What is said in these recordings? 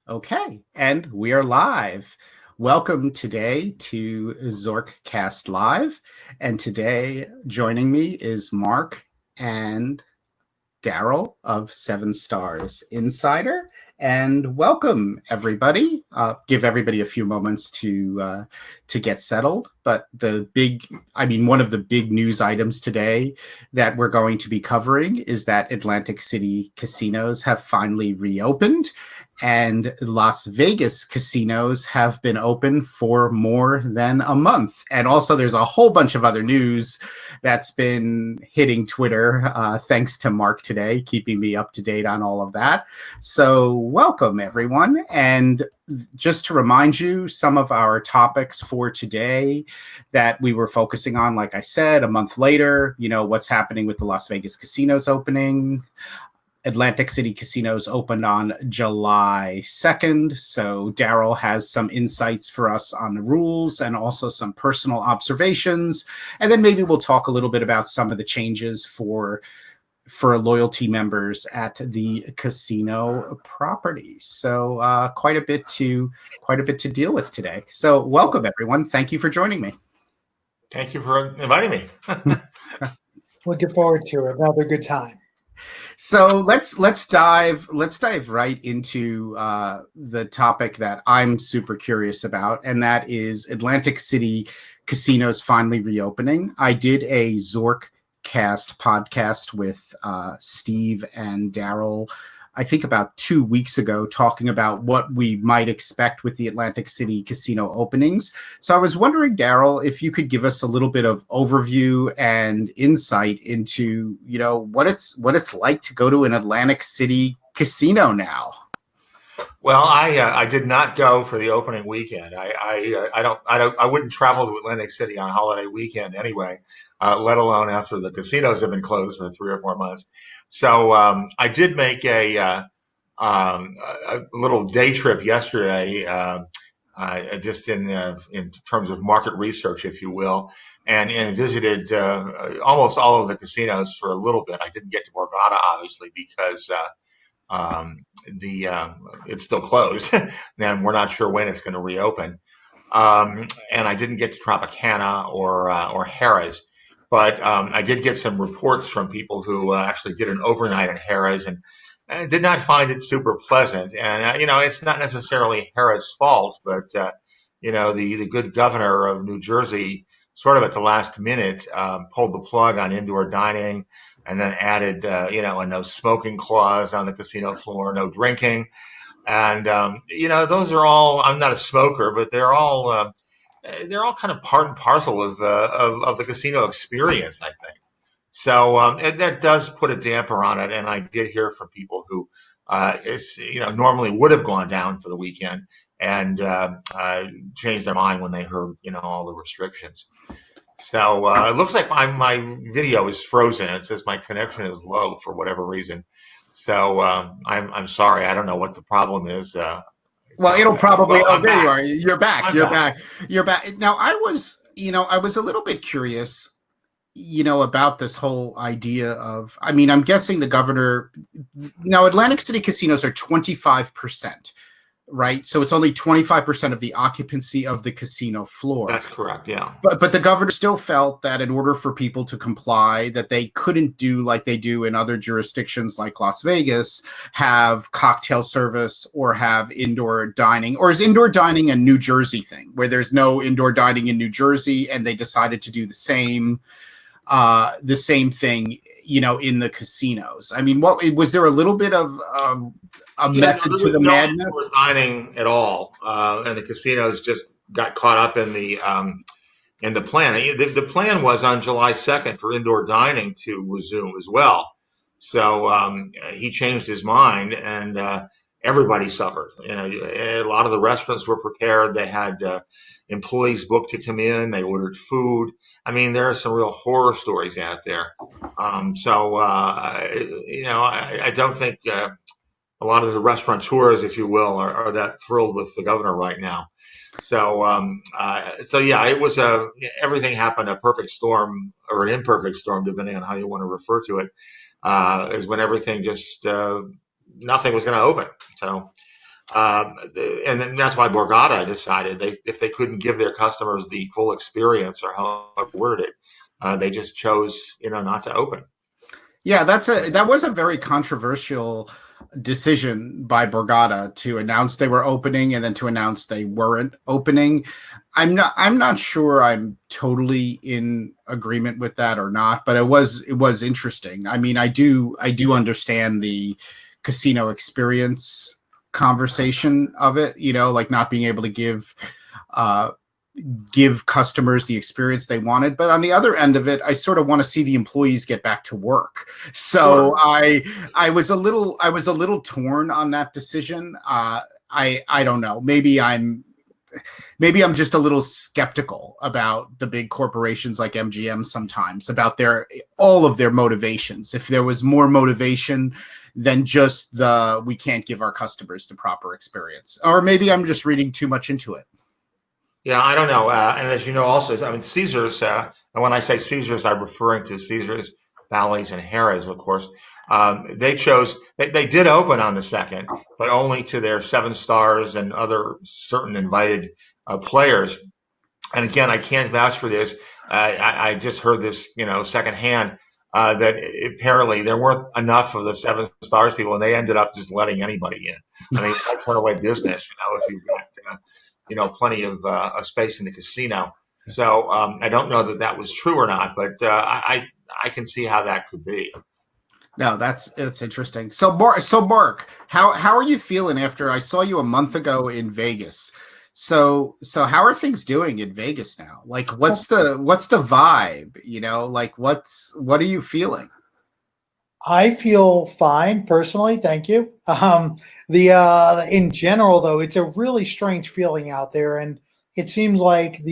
Okay, and we are live. Welcome today to ZorkCast Live. And today joining me is Marc and Darryl of 7 Stars Insider. And welcome, everybody. Give everybody a few moments to get settled. But one of the big news items today that we're going to be covering is that Atlantic City casinos have finally reopened, and Las Vegas casinos have been open for more than a month. And also, there's a whole bunch of other news that's been hitting Twitter, thanks to Marc today, keeping me up to date on all of that. So welcome, everyone. And just to remind you, some of our topics for today that we were focusing on, like I said, a month later, what's happening with the Las Vegas casinos opening. Atlantic City casinos opened on July 2nd. So Darryl has some insights for us on the rules and also some personal observations. And then maybe we'll talk a little bit about some of the changes for loyalty members at the casino properties. So quite a bit to deal with today. So welcome, everyone. Thank you for joining me. Thank you for inviting me. Looking forward to it. Another good time. So let's dive right into the topic that I'm super curious about, and that is Atlantic City casinos finally reopening. I did a ZorkCast podcast with Steve and Darryl, I think about 2 weeks ago, talking about what we might expect with the Atlantic City casino openings. So I was wondering, Darryl, if you could give us a little bit of overview and insight into, what it's like to go to an Atlantic City casino now. Well, I did not go for the opening weekend. I wouldn't travel to Atlantic City on holiday weekend anyway, let alone after the casinos have been closed for 3 or 4 months. So I did make a little day trip yesterday, just in terms of market research, if you will, and visited almost all of the casinos for a little bit. I didn't get to Borgata, obviously, because it's still closed, and we're not sure when it's going to reopen. And I didn't get to Tropicana or Harrah's. But I did get some reports from people who actually did an overnight at Harrah's and did not find it super pleasant. And, it's not necessarily Harrah's fault, but, the good governor of New Jersey sort of at the last minute pulled the plug on indoor dining and then added, a no smoking clause on the casino floor, no drinking. And, those are all, I'm not a smoker, but they're all kind of part and parcel of the casino experience, I think. So that does put a damper on it, and I did hear from people who normally would have gone down for the weekend and changed their mind when they heard all the restrictions. So it looks like my video is frozen. It says my connection is low for whatever reason. So I'm sorry. I don't know what the problem is. Well, it'll probably. Well, there back. you are. You're back. I'm You're back. back. You're back. Now, I was a little bit curious, about this whole idea of. I mean, I'm guessing the governor. Now, Atlantic City casinos are 25%, right? So it's only 25% of the occupancy of the casino floor. That's correct. Yeah. But the governor still felt that in order for people to comply, that they couldn't do like they do in other jurisdictions like Las Vegas, have cocktail service or have indoor dining. Or is indoor dining a New Jersey thing where there's no indoor dining in New Jersey and they decided to do the same thing, in the casinos? I mean, what was there a little bit of a method to the madness? There was no dining at all, and the casinos just got caught up in the plan. The plan was on July 2nd for indoor dining to resume as well. So he changed his mind, and everybody suffered. A lot of the restaurants were prepared. They had employees booked to come in. They ordered food. I mean, there are some real horror stories out there. I don't think a lot of the restaurateurs, if you will, are that thrilled with the governor right now. So yeah, it was everything happened a perfect storm or an imperfect storm, depending on how you want to refer to it. Is when everything just nothing was going to open. So And then that's why Borgata decided if they couldn't give their customers the full experience, or how I worded it, they just chose, not to open. Yeah, that was a very controversial decision by Borgata to announce they were opening and then to announce they weren't opening. I'm not sure I'm totally in agreement with that or not, but it was interesting. I mean, I do understand the casino experience conversation of it, like not being able to give customers the experience they wanted. But on the other end of it, I sort of want to see the employees get back to work. So sure. I was a little torn on that decision. I don't know. Maybe I'm just a little skeptical about the big corporations like MGM sometimes, about all of their motivations. If there was more motivation than just we can't give our customers the proper experience, or maybe I'm just reading too much into it. Yeah, I don't know. And as you know, also, I mean, Caesars, and when I say Caesars, I'm referring to Caesars, Bally's, and Harrah's, of course. They did open on the 2nd, but only to their 7 stars and other certain invited players. And again, I can't vouch for this. I just heard this, secondhand, that apparently there weren't enough of the 7 stars people, and they ended up just letting anybody in. I mean, it's like turn-away business, if you've got plenty of space in the casino. So I don't know that was true or not, but I can see how that could be. No, that's interesting. So Mark, how are you feeling after I saw you a month ago in Vegas? So how are things doing in Vegas now? Like, what's the vibe? Like what are you feeling? I feel fine personally, thank you. In general though, it's a really strange feeling out there, and it seems like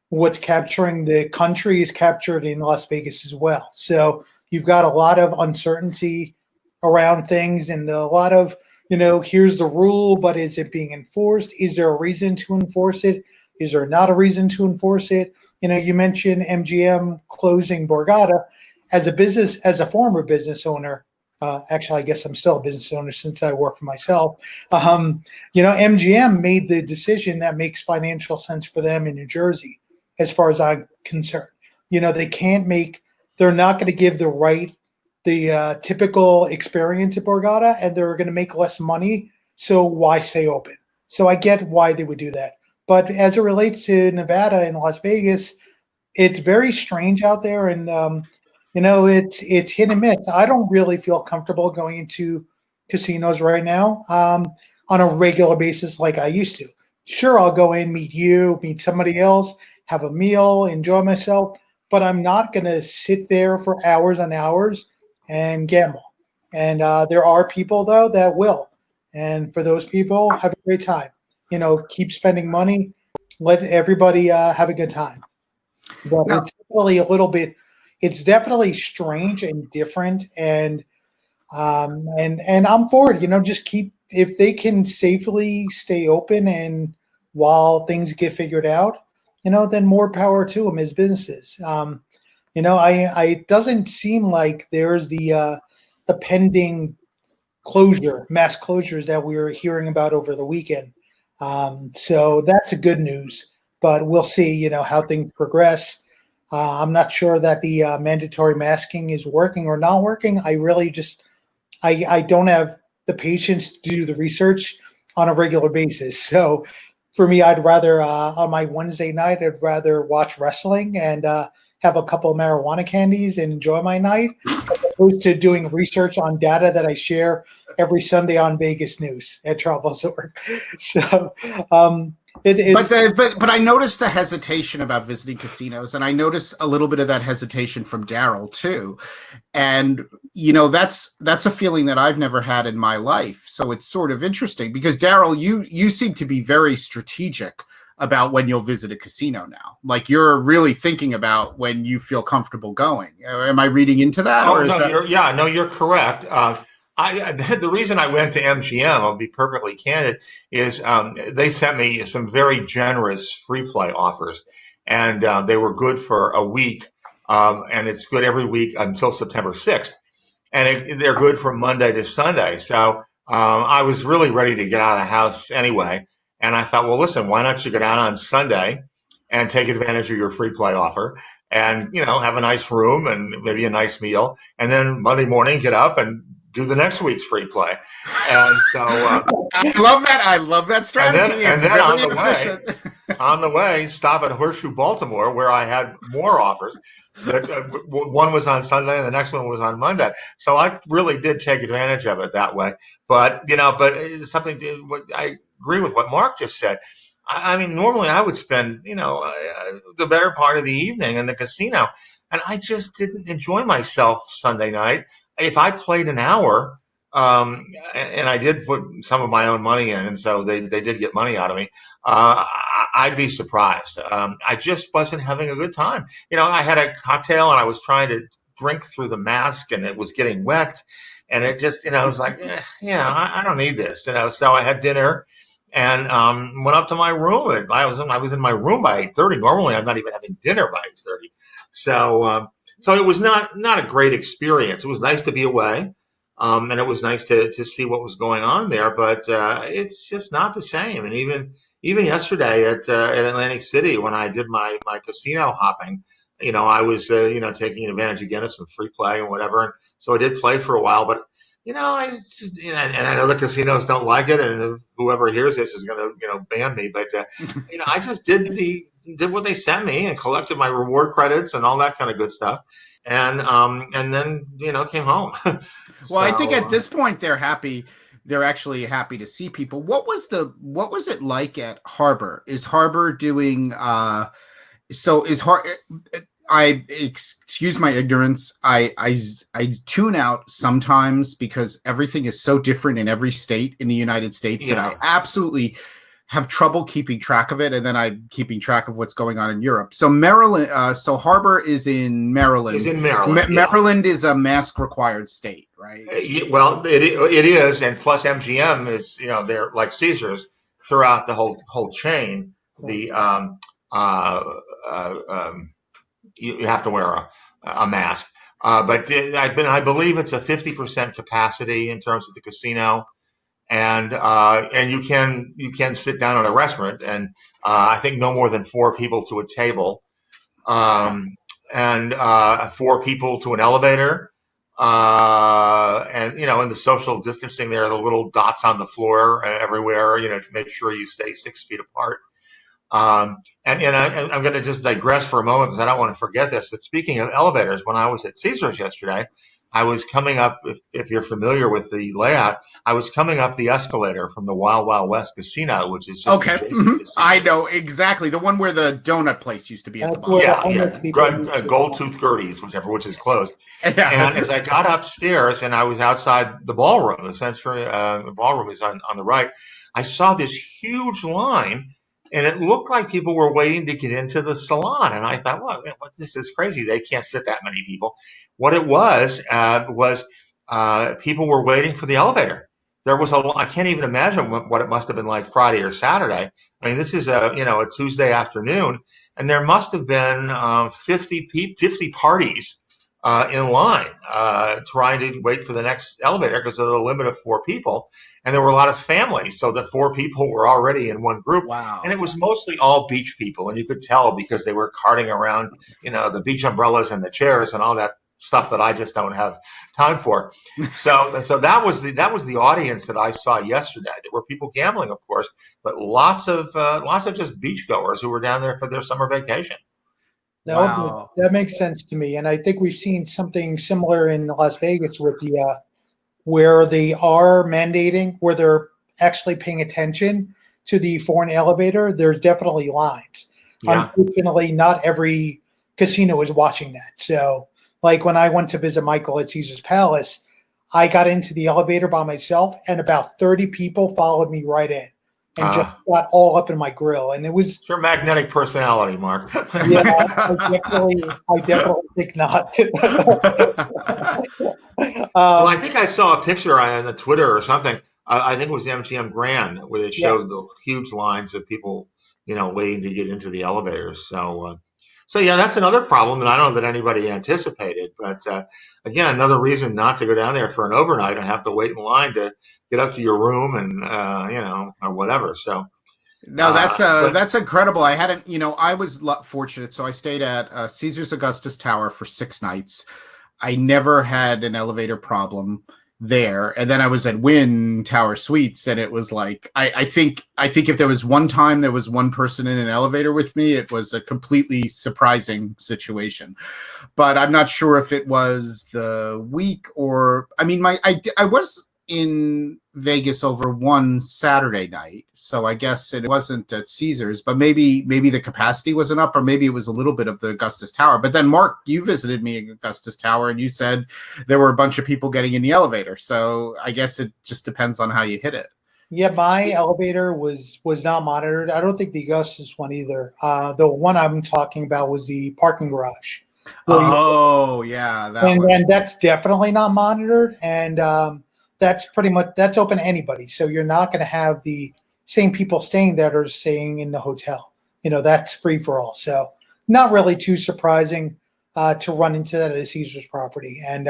what's capturing the country is captured in Las Vegas as well. So you've got a lot of uncertainty around things, and a lot of, here's the rule, but is it being enforced? Is there a reason to enforce it? Is there not a reason to enforce it? You mentioned MGM closing Borgata. As a former business owner, actually, I guess I'm still a business owner since I work for myself. MGM made the decision that makes financial sense for them in New Jersey, as far as I'm concerned. They're not going to give the typical experience at Borgata, and they're going to make less money. So why stay open? So I get why they would do that. But as it relates to Nevada and Las Vegas, it's very strange out there, and it's hit and miss. I don't really feel comfortable going into casinos right now on a regular basis like I used to. Sure, I'll go in, meet somebody else, have a meal, enjoy myself, but I'm not going to sit there for hours and hours and gamble. And there are people, though, that will. And for those people, have a great time. Keep spending money. Let everybody have a good time. But it's really it's definitely strange and different, and I'm for it. Just if they can safely stay open, and while things get figured out, then more power to them as businesses. It doesn't seem like there's the pending mass closures that we were hearing about over the weekend. So that's a good news, but we'll see, how things progress. I'm not sure that the mandatory masking is working or not working. I really I don't have the patience to do the research on a regular basis. So for me, I'd rather on my Wednesday night, I'd rather watch wrestling and have a couple of marijuana candies and enjoy my night, as opposed to doing research on data that I share every Sunday on Vegas News at TravelZork. So but I noticed the hesitation about visiting casinos, and I noticed a little bit of that hesitation from Darryl too. And that's a feeling that I've never had in my life. So it's sort of interesting because Darryl, you seem to be very strategic about when you'll visit a casino now. Like you're really thinking about when you feel comfortable going. Am I reading into that? You're correct. The reason I went to MGM, I'll be perfectly candid, is they sent me some very generous free play offers, and they were good for a week, and it's good every week until September 6th, and they're good from Monday to Sunday. So I was really ready to get out of the house anyway. And I thought, well, listen, why don't you go down on Sunday and take advantage of your free play offer and, have a nice room and maybe a nice meal. And then Monday morning, get up and do the next week's free play. And so I love that. I love that strategy. and It's then very efficient. On the way, stop at Horseshoe, Baltimore, where I had more offers. But one was on Sunday and the next one was on Monday. So I really did take advantage of it that way. But it's something. I agree with what Mark just said. I mean, normally I would spend, the better part of the evening in the casino, and I just didn't enjoy myself Sunday night. If I played an hour, and I did put some of my own money in, and so they did get money out of me. I'd be surprised. I just wasn't having a good time. I had a cocktail and I was trying to drink through the mask, and it was getting wet, and it just, I was like, I don't need this, So I had dinner and went up to my room. I was in my room by 8:30. Normally, I'm not even having dinner by 8:30. So it was not a great experience. It was nice to be away. And it was nice to see what was going on there, but it's just not the same. And even yesterday at Atlantic City, when I did my casino hopping, I was taking advantage again of some free play and whatever. And so I did play for a while, but I just, and I know the casinos don't like it, and whoever hears this is going to ban me. But I just did what they sent me and collected my reward credits and all that kind of good stuff, and then came home. Well, I think at this point they're happy. They're actually happy to see people. What was it like at Harbor? Is Harbor doing? I excuse my ignorance. I tune out sometimes because everything is so different in every state in the United States that I absolutely have trouble keeping track of it, and then I'm keeping track of what's going on in Europe. So Maryland, Harbor is in Maryland. It's in Maryland. Maryland is a mask required state, right? Well, it is, and plus MGM is, they're like Caesars throughout the whole chain. The you have to wear a mask, but I believe it's a 50% capacity in terms of the casino. And you can sit down at a restaurant, and I think no more than 4 people to a table, and 4 people to an elevator, and in the social distancing there, the little dots on the floor everywhere, to make sure you stay 6 feet apart. I'm going to just digress for a moment because I don't want to forget this. But speaking of elevators, when I was at Caesars yesterday, I was coming up, if you're familiar with the layout, I was coming up the escalator from the Wild Wild West Casino, which is just adjacent to Caesars. I know exactly, the one where the donut place used to be at the bottom. Yeah. Gold Tooth Gertie's, which is closed. And as I got upstairs and I was outside the ballroom, essentially, the ballroom is on the right, I saw this huge line. And it looked like people were waiting to get into the salon. And I thought, well, this is crazy. They can't fit that many people. What it was people were waiting for the elevator. There was I can't even imagine what it must have been like Friday or Saturday. I mean, this is a Tuesday afternoon, and there must have been 50 parties in line trying to wait for the next elevator because of the limit of 4 people. And there were a lot of families, so the 4 people were already in one group. Wow. And it was mostly all beach people, and you could tell because they were carting around, the beach umbrellas and the chairs and all that stuff that I just don't have time for. So that was the audience that I saw yesterday. There were people gambling, of course, but lots of just beachgoers who were down there for their summer vacation. Wow. That makes sense to me, and I think we've seen something similar in Las Vegas with the where they are mandating, where they're actually paying attention to the foreign elevator. There's definitely lines. Yeah. Unfortunately, not every casino is watching that. So, like when I went to visit Michael at Caesar's Palace, I got into the elevator by myself, and about 30 people followed me right in. And just got all up in my grill, and it was. It's your magnetic personality, Mark. Yeah, I definitely think not. Well, I think I saw a picture on the Twitter or something. I think it was MGM Grand where they showed the huge lines of people, waiting to get into the elevators. So yeah, that's another problem, and I don't know that anybody anticipated. But again, another reason not to go down there for an overnight and have to wait in line to get up to your room and or whatever. So, No, but that's incredible. I hadn't, I was fortunate, so I stayed at Caesar's Augustus Tower for 6 nights. I never had an elevator problem there, and then I was at Wynn Tower Suites, and it was like I think if there was one time there was one person in an elevator with me, it was a completely surprising situation. But I'm not sure if it was the week or I mean I was in Vegas over one Saturday night, so I guess it wasn't at Caesars, but maybe the capacity wasn't up, or maybe it was a little bit of the Augustus Tower. But then Mark, you visited me at Augustus Tower, and you said there were a bunch of people getting in the elevator. So I guess it just depends on how you hit it. Yeah, my elevator was not monitored. I don't think the Augustus one either. The one I'm talking about was the parking garage. Oh, yeah, that and one. then that's definitely not monitored, and that's open to anybody. So you're not going to have the same people staying there that are staying in the hotel. That's free for all. So not really too surprising to run into that at a Caesar's property. And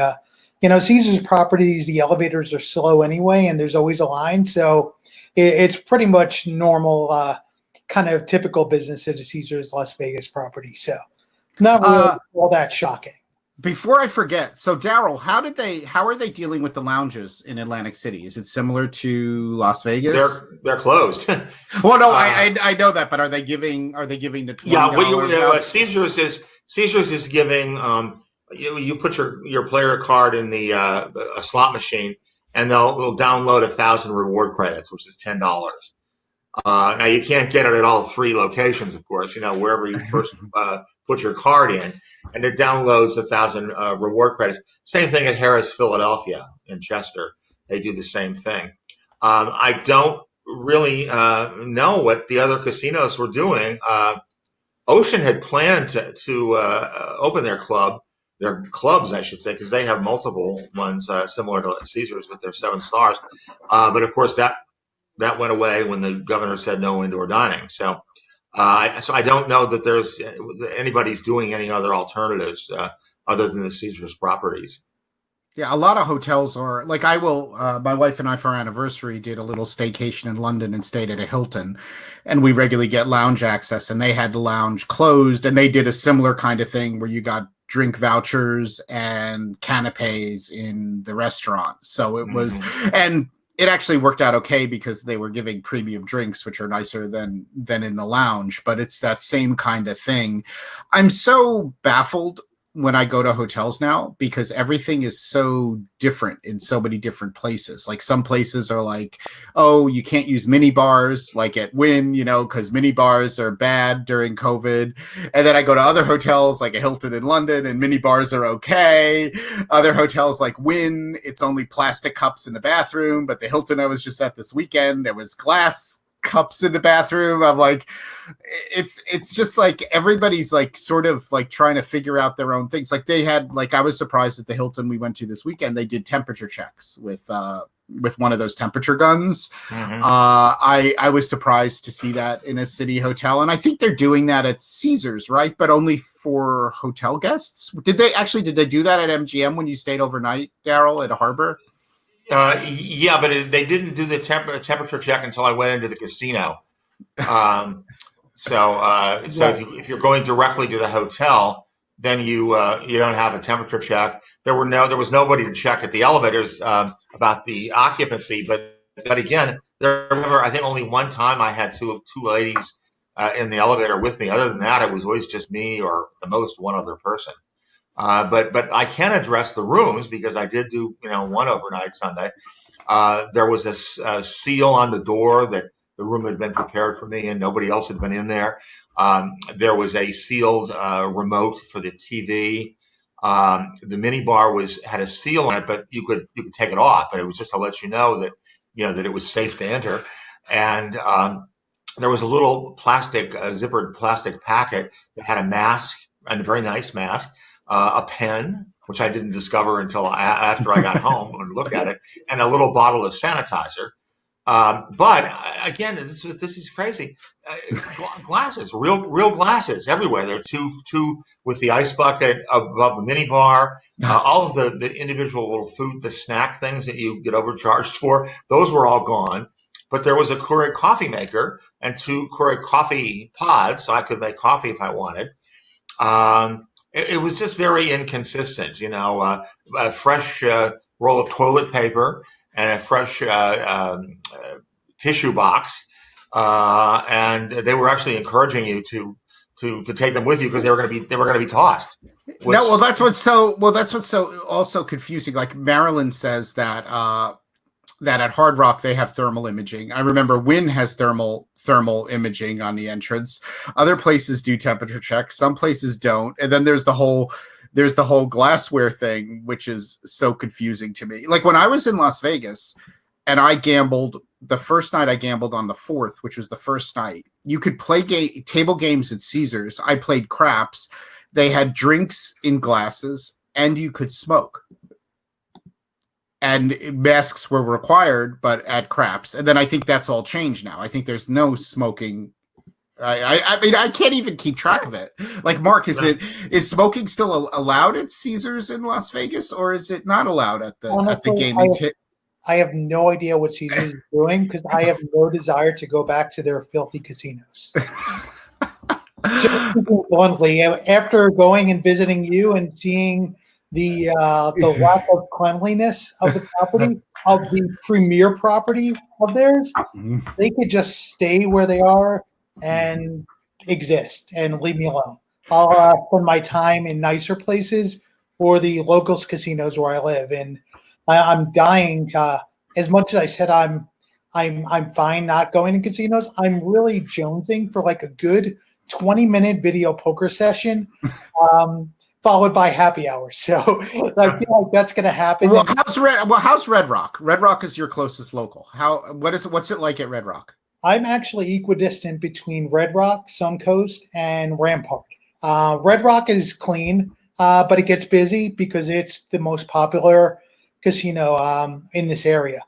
Caesar's properties, the elevators are slow anyway, and there's always a line. So it's pretty much normal, kind of typical business at a Caesar's Las Vegas property. So not really all that shocking. Before I forget, so Darryl, how are they dealing with the lounges in Atlantic City? Is it similar to Las Vegas? they're closed. Well, no, I know that, but are they giving the $20? Yeah, Caesars is giving you put your player card in the a slot machine, and they'll download 1,000 reward credits, which is $10. Now you can't get it at all three locations, of course. Wherever you first put your card in, and it downloads 1,000 reward credits. Same thing at Harrah's Philadelphia in Chester. They do the same thing. I don't really know what the other casinos were doing. Ocean had planned to open their clubs, I should say, because they have multiple ones similar to Caesars with their 7 stars. But of course that went away when the governor said no indoor dining. So I don't know that there's anybody's doing any other alternatives other than the Caesars properties. Yeah, a lot of hotels are like my wife and I for our anniversary did a little staycation in London and stayed at a Hilton, and we regularly get lounge access, and they had the lounge closed, and they did a similar kind of thing where you got drink vouchers and canapes in the restaurant. So it was, and it actually worked out okay because they were giving premium drinks, which are nicer than in the lounge, but it's that same kind of thing. I'm so baffled when I go to hotels now because everything is so different in so many different places. Like some places are like, oh, you can't use mini bars like at Wynn, because mini bars are bad during COVID. And then I go to other hotels like a Hilton in London and mini bars are okay. Other hotels like Wynn, it's only plastic cups in the bathroom. But the Hilton I was just at this weekend, there was glass cups in the bathroom. I'm like, it's just like everybody's like sort of like trying to figure out their own things. Like they had, like I was surprised at the Hilton we went to this weekend, they did temperature checks with one of those temperature guns. I was surprised to see that in a city hotel, and I think they're doing that at Caesars, right? But only for hotel guests. Did they do that at MGM when you stayed overnight, Darryl, at a Harbor? Yeah, but they didn't do the temperature check until I went into the casino. So if you're going directly to the hotel, then you don't have a temperature check. There was nobody to check at the elevators about the occupancy, but again, I think only one time I had two ladies in the elevator with me. Other than that, it was always just me or the most one other person. But I can address the rooms because I did do one overnight Sunday. There was a seal on the door that the room had been prepared for me and nobody else had been in there. There was a sealed remote for the TV. The mini bar had a seal on it, but you could take it off, but it was just to let you know that that it was safe to enter. And there was a little zippered plastic packet that had a mask, and a very nice mask. A pen, which I didn't discover until after I got home and looked at it, and a little bottle of sanitizer. But again, this is crazy. Glasses, real glasses everywhere. There are two with the ice bucket above the mini bar. All of the individual little food, the snack things that you get overcharged for, those were all gone. But there was a Keurig coffee maker and two Keurig coffee pods, so I could make coffee if I wanted. It was just very inconsistent, a fresh roll of toilet paper and a fresh tissue box, and they were actually encouraging you to take them with you because they were going to be tossed. No, well, that's what's so also confusing. Like Marilyn says that that at Hard Rock they have thermal imaging. I remember Wynn has thermal imaging on the entrance. Other places do temperature checks. Some places don't. And then there's the whole glassware thing, which is so confusing to me. Like when I was in Las Vegas and I gambled, the first night I gambled on the 4th, which was the first night, you could play table games at Caesars. I played craps. They had drinks in glasses and you could smoke. And masks were required, but at craps. And then I think that's all changed now. I think there's no smoking. I mean, I can't even keep track of it. Like, Mark, is smoking still allowed at Caesars in Las Vegas, or is it not allowed at the gaming? I have no idea what Caesars is doing because I have no desire to go back to their filthy casinos. Just bluntly, after going and visiting you and seeing the lack of cleanliness of the property, of the premier property of theirs, they could just stay where they are and exist and leave me alone. I'll spend my time in nicer places or the locals casinos where I live, and I'm dying. As much as I said I'm fine not going to casinos, I'm really jonesing for like a good 20-minute video poker session. Followed by happy hour, so I feel like that's going to happen. Well, how's Red Rock? Red Rock is your closest local. What's it like at Red Rock? I'm actually equidistant between Red Rock, Suncoast, and Rampart. Red Rock is clean, but it gets busy because it's the most popular casino in this area.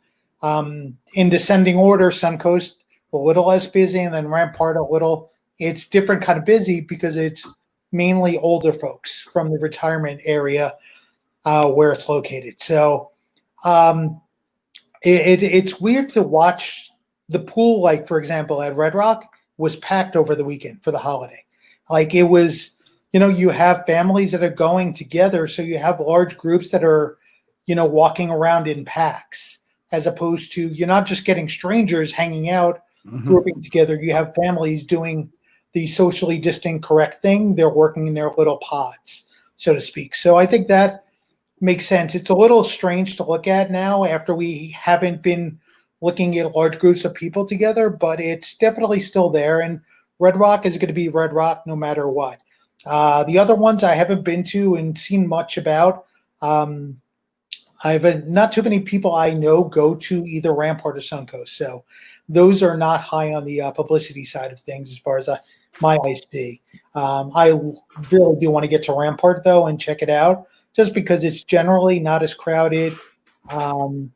In descending order, Suncoast a little less busy, and then Rampart a little. It's different kind of busy because it's mainly older folks from the retirement area where it's located. So it's weird to watch the pool, like, for example, at Red Rock was packed over the weekend for the holiday. Like it was, you have families that are going together. So you have large groups that are, walking around in packs, as opposed to you're not just getting strangers hanging out, grouping together. You have families doing the socially distant correct thing. They're working in their little pods, so to speak. So I think that makes sense. It's a little strange to look at now after we haven't been looking at large groups of people together, but it's definitely still there. And Red Rock is going to be Red Rock no matter what. The other ones I haven't been to and seen much about. Not too many people I know go to either Rampart or Suncoast. So those are not high on the publicity side of things as far as my eyes see. I really do want to get to Rampart, though, and check it out, just because it's generally not as crowded. And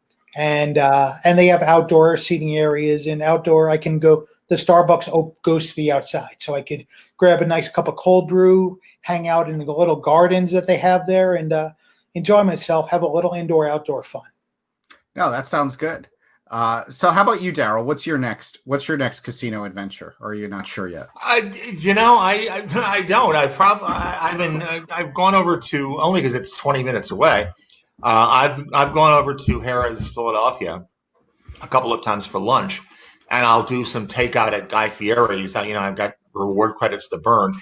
they have outdoor seating areas, and outdoor I can go. The Starbucks goes to the outside, so I could grab a nice cup of cold brew, hang out in the little gardens that they have there, and enjoy myself, have a little indoor-outdoor fun. No, that sounds good. So how about you, Darryl? What's your next casino adventure? Or are you not sure yet? I don't. I've gone over to, only because it's 20 minutes away. I've gone over to Harrah's, Philadelphia, a couple of times for lunch, and I'll do some takeout at Guy Fieri's. I've got reward credits to burn.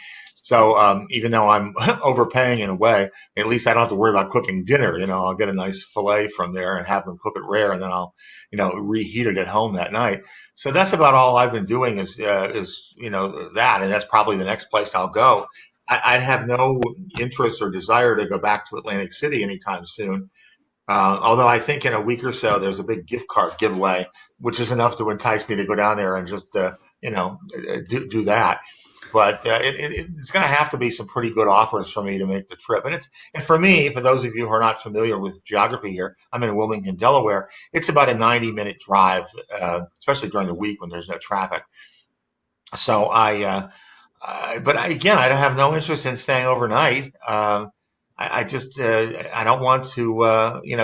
So even though I'm overpaying in a way, at least I don't have to worry about cooking dinner. I'll get a nice filet from there and have them cook it rare, and then I'll, reheat it at home that night. So that's about all I've been doing is that, and that's probably the next place I'll go. I have no interest or desire to go back to Atlantic City anytime soon. Although I think in a week or so there's a big gift card giveaway, which is enough to entice me to go down there and just do that. But it's going to have to be some pretty good offers for me to make the trip. And for me, for those of you who are not familiar with geography here, I'm in Wilmington, Delaware. It's about a 90-minute drive, especially during the week when there's no traffic. So again, I don't have no interest in staying overnight. I just I don't want to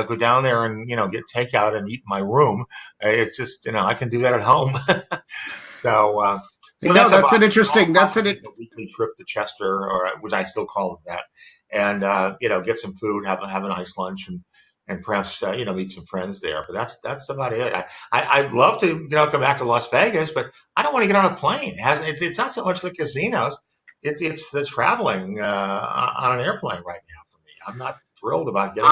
go down there and get takeout and eat in my room. It's just I can do that at home. So. So that's been interesting. That's a weekly trip to Chester, or which I still call it that, and get some food, have a nice lunch, and perhaps meet some friends there. But that's about it. I'd love to come back to Las Vegas, but I don't want to get on a plane. It's not so much the casinos, it's the traveling on an airplane right now for me. I'm not thrilled about getting.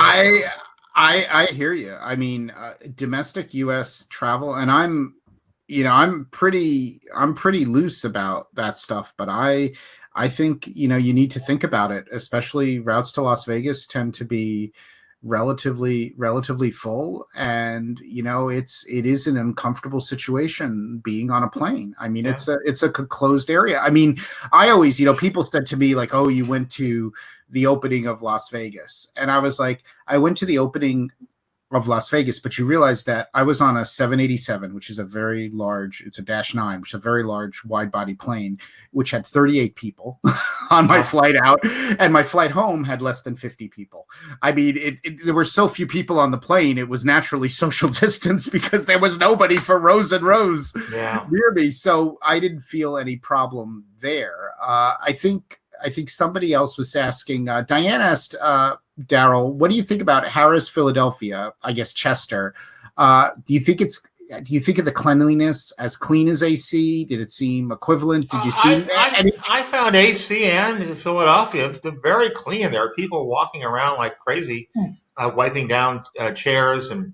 I hear you. I mean, domestic U.S. travel, and I'm pretty loose about that stuff, but I think, you need to think about it, especially routes to Las Vegas tend to be relatively full. And, it is an uncomfortable situation being on a plane. I mean, it's a closed area. I mean, I always, people said to me like, oh, you went to the opening of Las Vegas. And I was like, I went to the opening of Las Vegas, but you realize that I was on a 787, which is it's a -9, which is a very large wide body plane, which had 38 people on my flight out, and my flight home had less than 50 people. I mean, there were so few people on the plane, it was naturally social distance because there was nobody for rows and rows near me. So I didn't feel any problem there. I think somebody else was asking, Diane asked, Darryl, what do you think about Harrah's, Philadelphia? I guess Chester. Do you think of the cleanliness as clean as AC? Did it seem equivalent? Did you see? I found AC and Philadelphia very clean. There are people walking around like crazy, wiping down chairs and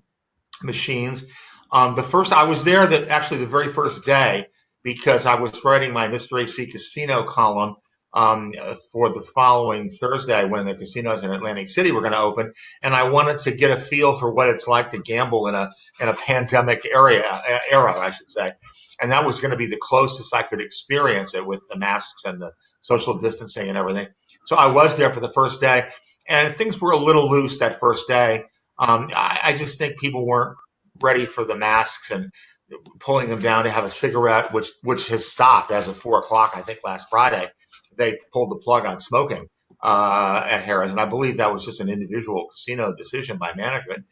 machines. I was there the very first day because I was writing my Mr. AC Casino column for the following Thursday when the casinos in Atlantic City were going to open, and I wanted to get a feel for what it's like to gamble in a pandemic era, I should say, and that was going to be the closest I could experience it with the masks and the social distancing and everything. So I was there for the first day, and things were a little loose that first day. I just think people weren't ready for the masks and pulling them down to have a cigarette, which has stopped as of 4:00, I think, last Friday. They pulled the plug on smoking at Harrah's, and I believe that was just an individual casino decision by management.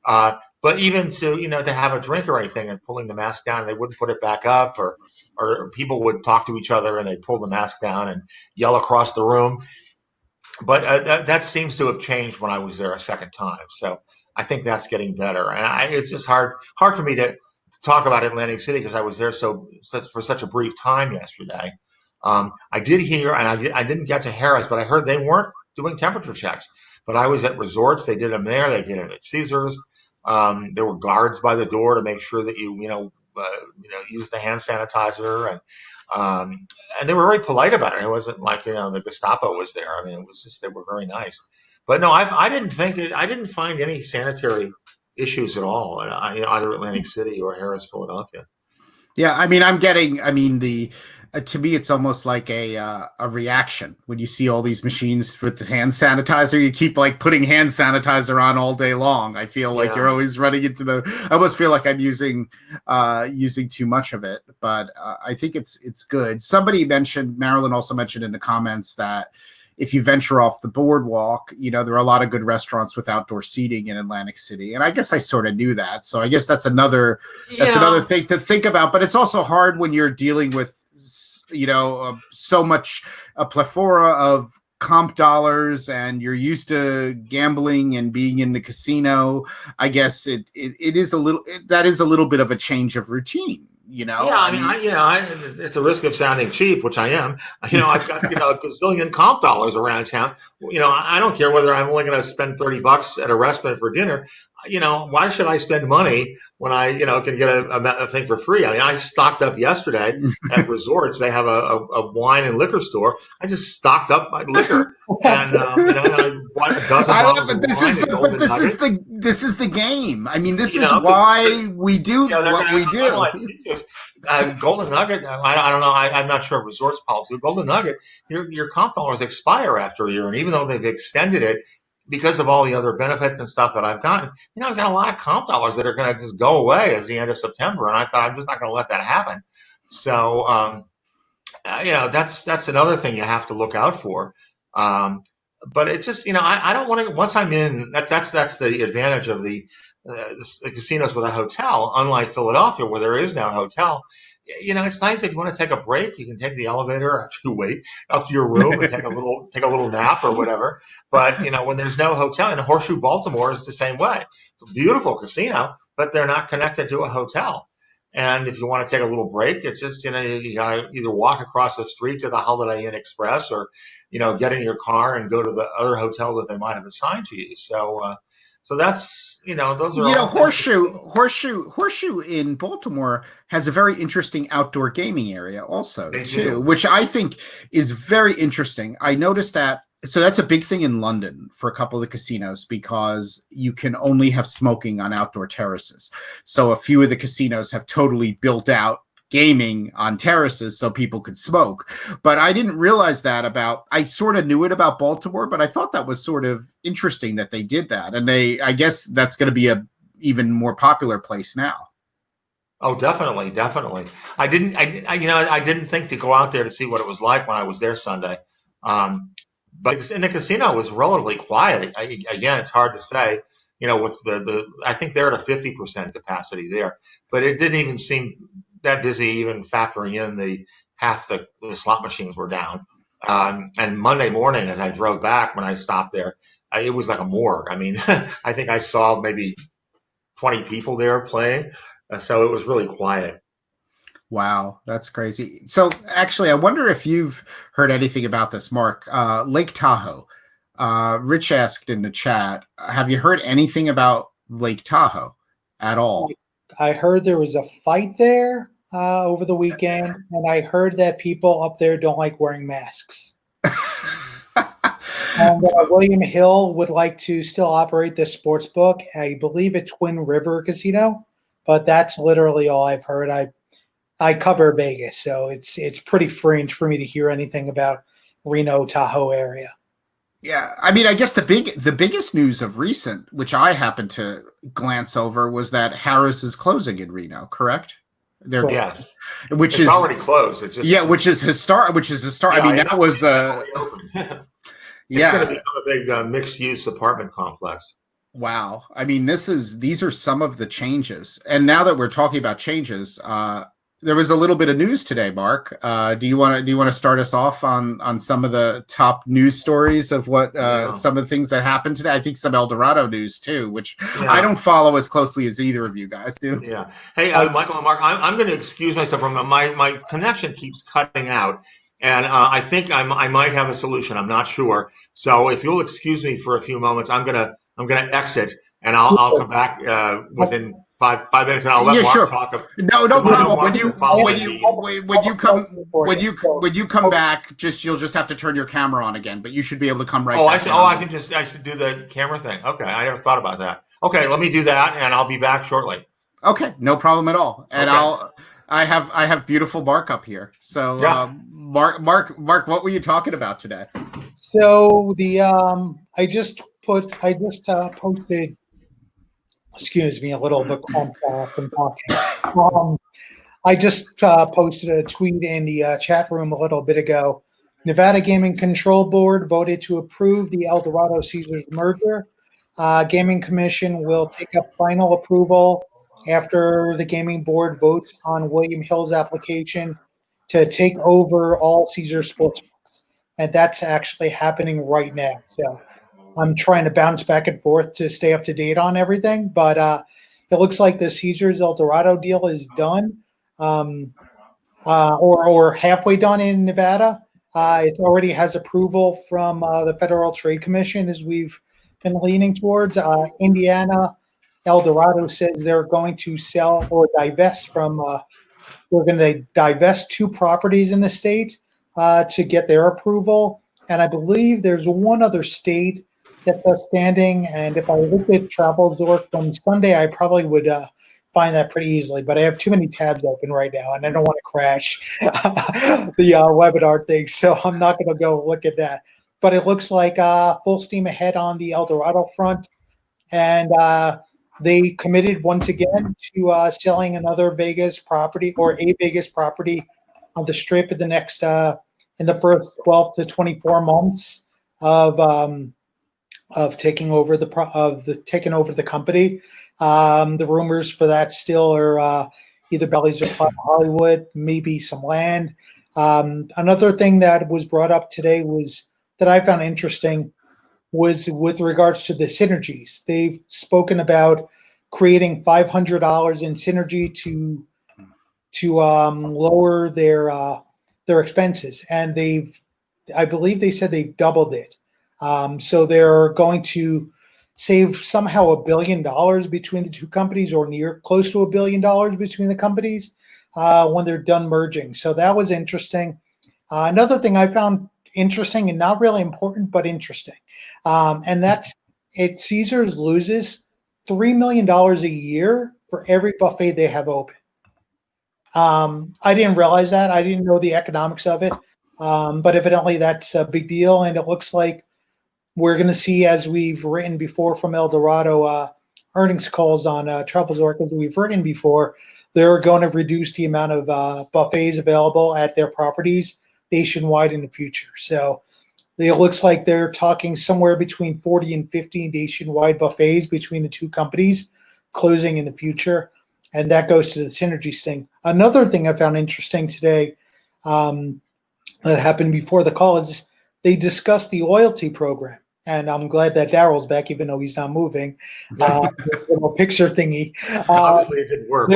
But even to have a drink or anything and pulling the mask down, they wouldn't put it back up, or people would talk to each other and they'd pull the mask down and yell across the room. But that seems to have changed when I was there a second time. So I think that's getting better. And it's just hard for me to talk about Atlantic City because I was there for such a brief time yesterday. I did hear, and I didn't get to Harrah's, but I heard they weren't doing temperature checks. But I was at resorts; they did them there. They did it at Caesars. There were guards by the door to make sure that you use the hand sanitizer, and they were very polite about it. It wasn't like the Gestapo was there. I mean, it was just they were very nice. But no, I didn't find any sanitary issues at all in either Atlantic City or Harrah's, Philadelphia. Yeah, I mean, to me, it's almost like a reaction when you see all these machines with the hand sanitizer. You keep like putting hand sanitizer on all day long. I feel like you're always running into I almost feel like I'm using too much of it, but I think it's good. Somebody mentioned, Marilyn also mentioned in the comments that if you venture off the boardwalk, there are a lot of good restaurants with outdoor seating in Atlantic City. And I guess I sort of knew that. So I guess that's another thing to think about. But it's also hard when you're dealing with, so much a plethora of comp dollars and you're used to gambling and being in the casino. I guess it is a little bit of a change of routine. Yeah, I mean, it's a risk of sounding cheap, which I am. I've got a gazillion comp dollars around town. I don't care whether I'm only going to spend $30 at a restaurant for dinner. why should I spend money when I, can get a thing for free? I mean, I stocked up yesterday at resorts. They have a wine and liquor store. I just stocked up my liquor, and I bought a dozen I love bottles of it. This wine is at the Golden but this is Nugget. the game. I mean, this You is know, 'cause why we do they're what going we to do. penalize Golden Nugget. I don't know. I'm not sure of resorts policy. But Golden Nugget, your comp dollars expire after a year, and even though they've extended it because of all the other benefits and stuff that I've gotten, I've got a lot of comp dollars that are going to just go away as the end of September, and I thought I'm just not going to let that happen. So, that's another thing you have to look out for. But it just, I don't want to. Once I'm in, that's the advantage of the casinos with a hotel, unlike Philadelphia where there is no hotel. It's nice if you want to take a break, you can take the elevator after you wait up to your room and take a little nap or whatever. But when there's no hotel, and Horseshoe Baltimore is the same way. It's a beautiful casino, but they're not connected to a hotel. And if you want to take a little break, it's just, you gotta either walk across the street to the Holiday Inn Express or, get in your car and go to the other hotel that they might have assigned to you. So that's, those are all things. Horseshoe in Baltimore has a very interesting outdoor gaming area also They too, do. which I think is very interesting. I noticed that. So that's a big thing in London for a couple of the casinos because you can only have smoking on outdoor terraces. So a few of the casinos have totally built out gaming on terraces so people could smoke. But I didn't realize that I sort of knew it about Baltimore, but I thought that was sort of interesting that they did that. And I guess that's going to be a even more popular place now. Oh, definitely, definitely. I didn't think to go out there to see what it was like when I was there Sunday. But in the casino, it was relatively quiet. Again, it's hard to say, with I think they're at a 50% capacity there, but it didn't even seem that busy, even factoring in the half the slot machines were down. And Monday morning, as I drove back when I stopped there, it was like a morgue. I mean, I think I saw maybe 20 people there playing. So it was really quiet. Wow, that's crazy. So actually, I wonder if you've heard anything about this, Mark. Lake Tahoe. Rich asked in the chat, have you heard anything about Lake Tahoe at all? I heard there was a fight there over the weekend, and I heard that people up there don't like wearing masks. And William Hill would like to still operate this sports book. I believe at Twin River Casino, but that's literally all I've heard. I cover Vegas, so it's pretty fringe for me to hear anything about Reno, Tahoe area. Yeah, I mean, I guess the biggest news of recent, which I happened to glance over, was that Harrah's is closing in Reno. Correct? Yes, which it's is already closed. It just, which is historic. Yeah, I mean, that was It's going to become a big mixed-use apartment complex. Wow. I mean, these are some of the changes. And now that we're talking about changes, there was a little bit of news today, Mark. Do you want to start us off on some of the top news stories of what some of the things that happened today? I think some El Dorado news too, which I don't follow as closely as either of you guys do. Yeah. Hey, Michael and Mark, I'm going to excuse myself from my connection keeps cutting out, and I think I might have a solution. I'm not sure. So if you'll excuse me for a few moments, I'm gonna exit, and I'll come back within five minutes, and I'll let Mark talk. No problem. When you come back, you'll just have to turn your camera on again, but you should be able to come right. I see. I should do the camera thing. Okay, I never thought about that. Okay, let me do that, and I'll be back shortly. Okay, no problem at all. And I have beautiful Mark up here. So Mark, what were you talking about today? So I just posted. Excuse me, a little bit from talking. I just posted a tweet in the chat room a little bit ago. Nevada Gaming Control Board voted to approve the El Dorado Caesars merger. Gaming Commission will take up final approval after the Gaming Board votes on William Hill's application to take over all Caesars sportsbooks. And that's actually happening right now. So I'm trying to bounce back and forth to stay up to date on everything. But it looks like the Caesars El Dorado deal is done or halfway done in Nevada. It already has approval from the Federal Trade Commission, as we've been leaning towards. Indiana El Dorado says they're going to sell or divest from. We're going to divest 2 properties in the state to get their approval, and I believe there's one other state that's outstanding. And if I looked at TravelZork from Sunday, I probably would find that pretty easily. But I have too many tabs open right now, and I don't want to crash the webinar thing, so I'm not going to go look at that. But it looks like full steam ahead on the El Dorado front, and they committed once again to selling another Vegas property or a Vegas property on the Strip in the next in the first 12 to 24 months of taking over the company. The rumors for that still are either Bally's or Plaza Hollywood, maybe some land. Another thing that was brought up today was that I found interesting was with regards to the synergies. They've spoken about creating $500 in synergy to lower their expenses, and I believe they said they've doubled it. So they're going to save somehow $1 billion between the 2 companies, or near close to $1 billion between the companies when they're done merging. So that was interesting. Another thing I found interesting, and not really important, but interesting, and that's it. Caesars loses $3 million a year for every buffet they have open. I didn't realize that. I didn't know the economics of it, but evidently that's a big deal. And it looks like we're going to see, as we've written before from El Dorado earnings calls on TravelZork, as we've written before, they're going to reduce the amount of buffets available at their properties nationwide in the future. So it looks like they're talking somewhere between 40 and 50 nationwide buffets between the 2 companies closing in the future. And that goes to the synergies thing. Another thing I found interesting today that happened before the call is they discussed the loyalty program. And I'm glad that Darryl's back, even though he's not moving. Little picture thingy. Obviously, it didn't work.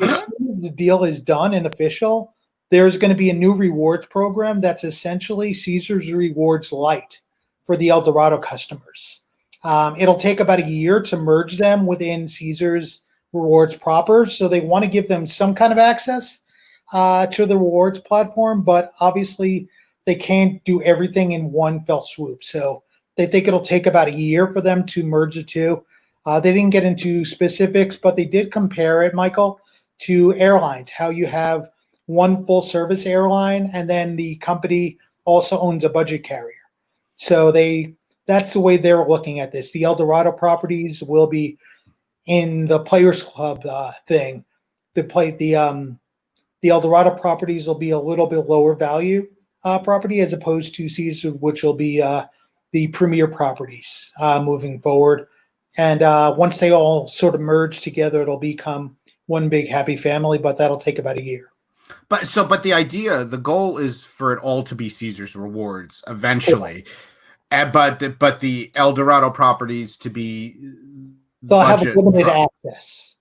As soon as the deal is done and official, there's going to be a new rewards program that's essentially Caesars Rewards Lite for the El Dorado customers. It'll take about a year to merge them within Caesars Rewards proper, so they want to give them some kind of access to the rewards platform, but obviously they can't do everything in one fell swoop. So they think it'll take about a year for them to merge the 2. They didn't get into specifics, but they did compare it, Michael, to airlines, how you have one full service airline, and then the company also owns a budget carrier. So that's the way they're looking at this. The El Dorado properties will be in the Players Club thing. The El Dorado properties will be a little bit lower value property, as opposed to Caesar, which will be the premier properties moving forward. And once they all sort of merge together, it'll become one big happy family, but that'll take about a year. But the goal is for it all to be Caesars Rewards eventually. But the El Dorado properties to be they'll have limited access